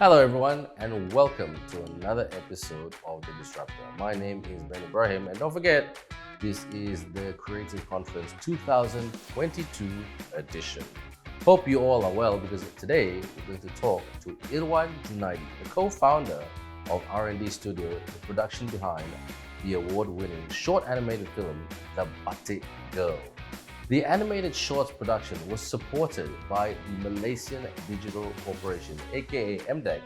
Hello, everyone, and welcome to another episode of The Disruptor. My name is Ben Ibrahim, and don't forget, this is the Creative Conference 2022 edition. Hope you all are well, because today we're going to talk to Irwan Junaidy, the co-founder of R&D Studio, the production behind the award-winning short animated film, The Batik Girl. The animated shorts production was supported by the Malaysia Digital Corporation, aka MDEC,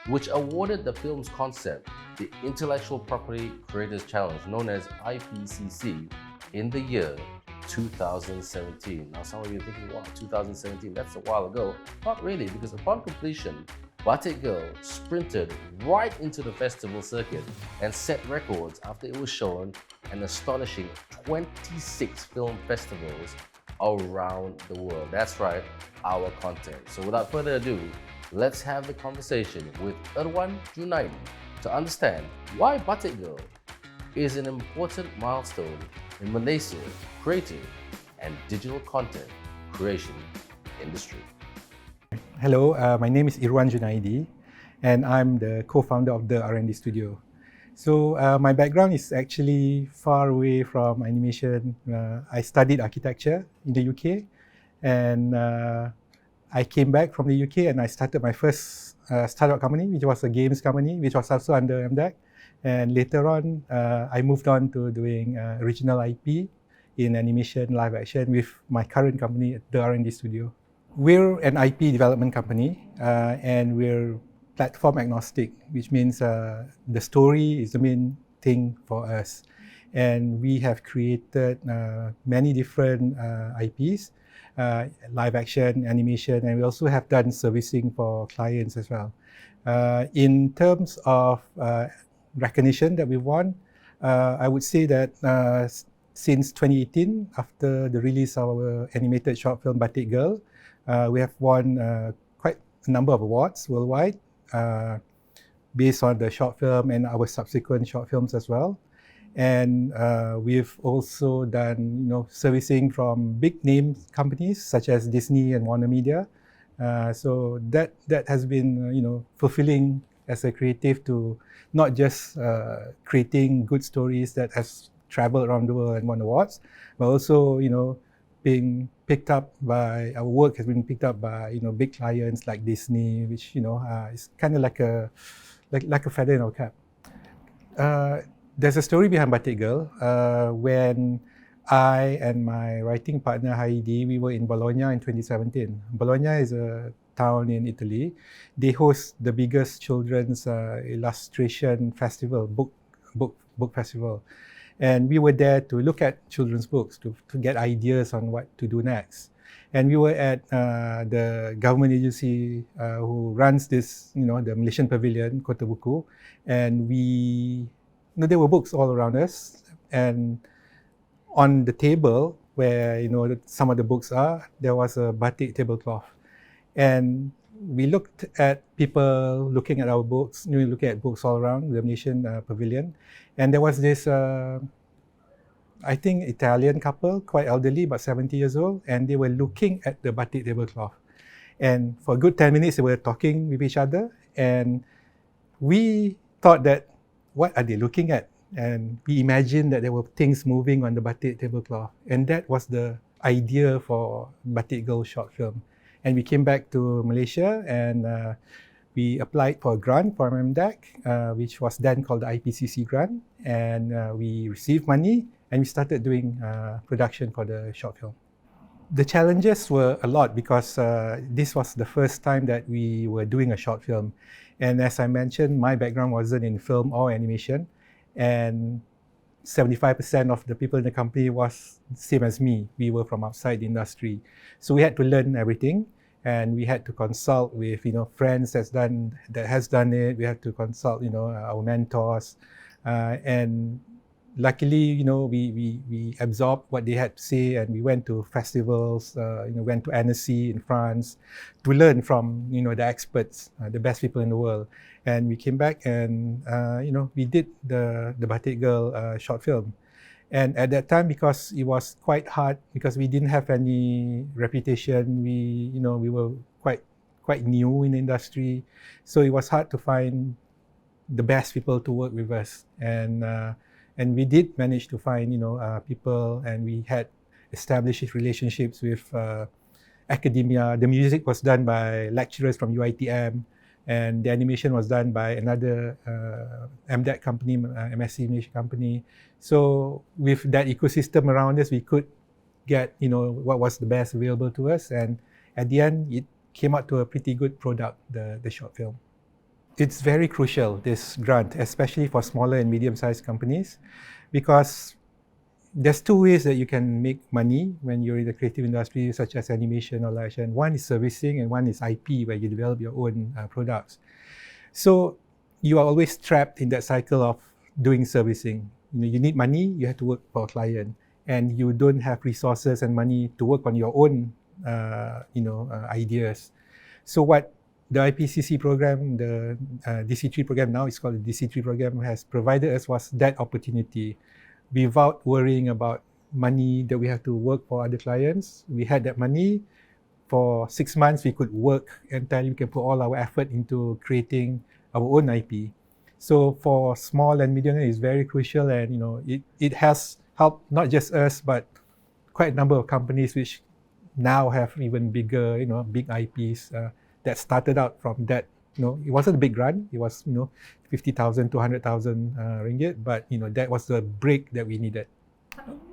which awarded the film's concept the Intellectual Property Creators Challenge, known as IPCC, in the year 2017. Now, some of you are thinking, wow, 2017, that's a while ago. Not really, because upon completion, Batik Girl sprinted right into the festival circuit and set records after it was shown an astonishing 26 film festivals around the world. That's right, our content. So without further ado, let's have the conversation with Irwan Junaidy to understand why Batik Girl is an important milestone in Malaysia's creative and digital content creation industry. Hello, my name is Irwan Junaidy, and I'm the co-founder of the R&D Studio. So my background is actually far away from animation. I studied architecture in the UK, and I came back from the UK and I started my first startup company, which was a games company, which was also under MDEC. And later on, I moved on to doing original IP in animation, live action with my current company, the R&D Studio. We're an IP development company, and we're platform agnostic, which means the story is the main thing for us. And we have created many different IPs, live action, animation, and we also have done servicing for clients as well. In terms of recognition that we won, I would say that since 2018, after the release of our animated short film Batik Girl, we have won quite a number of awards worldwide based on the short film and our subsequent short films as well. And we've also done, servicing from big name companies such as Disney and Warner Media. So that has been, fulfilling as a creative to not just creating good stories that has traveled around the world and won awards, but also, being picked up by, our work has been picked up by, big clients like Disney, which, is kind of like a feather in our cap. There's a story behind Batik Girl. When I and my writing partner Heidi, we were in Bologna in 2017. Bologna is a town in Italy. They host the biggest children's illustration festival, book festival. And we were there to look at children's books, to get ideas on what to do next. And we were at the government agency who runs this, the Malaysian Pavilion, Kota Buku. And there were books all around us. And on the table where, some of the books are, there was a batik tablecloth. And we looked at people looking at our books, looking at books all around the Malaysian Pavilion. And there was this, I think, Italian couple, quite elderly, about 70 years old, and they were looking at the batik tablecloth. And for a good 10 minutes, they were talking with each other. And we thought that, what are they looking at? And we imagined that there were things moving on the batik tablecloth. And that was the idea for Batik Girl short film. And we came back to Malaysia and we applied for a grant from MDEC, which was then called the IPCC grant. And we received money and we started doing production for the short film. The challenges were a lot because this was the first time that we were doing a short film. And as I mentioned, my background wasn't in film or animation. And 75% of the people in the company was the same as me. We were from outside the industry. So we had to learn everything, and we had to consult with, friends that has done it. We had to consult, our mentors. And luckily, we absorbed what they had to say, and we went to festivals, went to Annecy in France to learn from, the experts, the best people in the world. And we came back and, we did the Batik Girl short film. And at that time, because it was quite hard, because we didn't have any reputation, we were quite quite new in the industry. So it was hard to find the best people to work with us. And we did manage to find, people, and we had established relationships with academia. The music was done by lecturers from UiTM, and the animation was done by another MDEC company, MSc Malaysia company. So with that ecosystem around us, we could get, what was the best available to us. And at the end, it came out to a pretty good product, the short film. It's very crucial, this grant, especially for smaller and medium-sized companies, because there's two ways that you can make money when you're in the creative industry, such as animation or live action. One is servicing, and one is IP, where you develop your own products. So you are always trapped in that cycle of doing servicing. You need money, you have to work for a client, and you don't have resources and money to work on your own, ideas. So what the IPCC program, the DC3 program, now it's called the DC3 program, has provided us was that opportunity. Without worrying about money that we have to work for other clients, we had that money. For 6 months, we could work entirely. We can put all our effort into creating our own IP. So for small and medium, it's very crucial, and it has helped not just us, but quite a number of companies which now have even bigger, big IPs that started out from that. It wasn't a big grant. It was, 50,000 to 100,000 ringgit, but that was the break that we needed.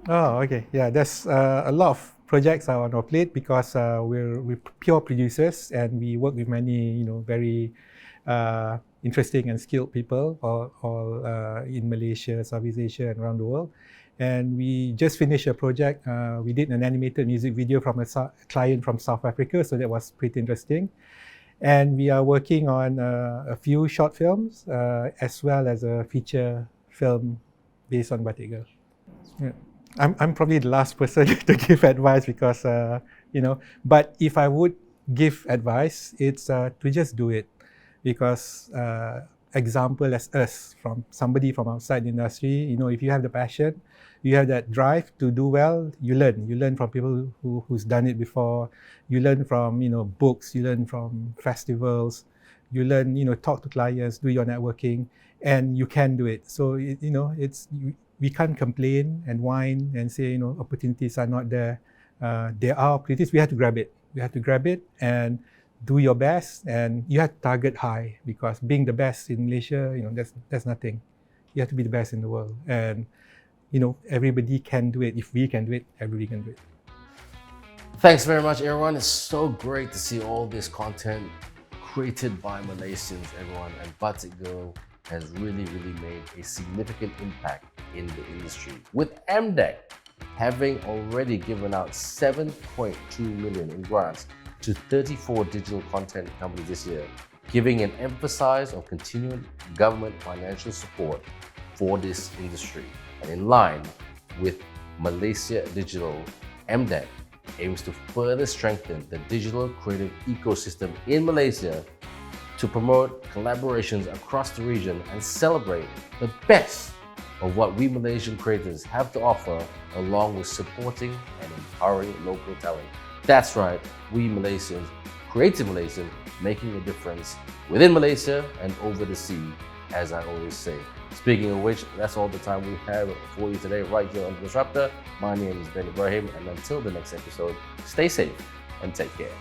Oh, okay. Yeah, there's a lot of projects are on our plate because we're pure producers, and we work with many, very interesting and skilled people all in Malaysia, Southeast Asia, and around the world. And we just finished a project. We did an animated music video from a client from South Africa, so that was pretty interesting. And we are working on a few short films as well as a feature film based on Batik Girl. Yeah. I'm probably the last person to give advice because, but if I would give advice, it's to just do it. Because example as us, from somebody from outside the industry, if you have the passion, you have that drive to do well, you learn from people who's done it before. You learn from books, you learn from festivals, you learn talk to clients, do your networking, and you can do it. So we can't complain and whine and say opportunities are not there. There are opportunities. We have to grab it and do your best, and you have to target high, because being the best in Malaysia, that's nothing. You have to be the best in the world, and everybody can do it. If we can do it, everybody can do it. Thanks very much, everyone. It's so great to see all this content created by Malaysians, everyone. And Batik Girl has really, really made a significant impact in the industry, with MDEC having already given out 7.2 million in grants to 34 digital content companies this year, giving an emphasis on continued government financial support for this industry. And in line with Malaysia Digital, MDEC aims to further strengthen the digital creative ecosystem in Malaysia to promote collaborations across the region and celebrate the best of what we Malaysian creators have to offer, along with supporting and empowering local talent. That's right, we Malaysians, creative Malaysians, making a difference within Malaysia and over the sea, as I always say. Speaking of which, that's all the time we have for you today right here on Disruptor. My name is Ben Ibrahim, and until the next episode, stay safe and take care.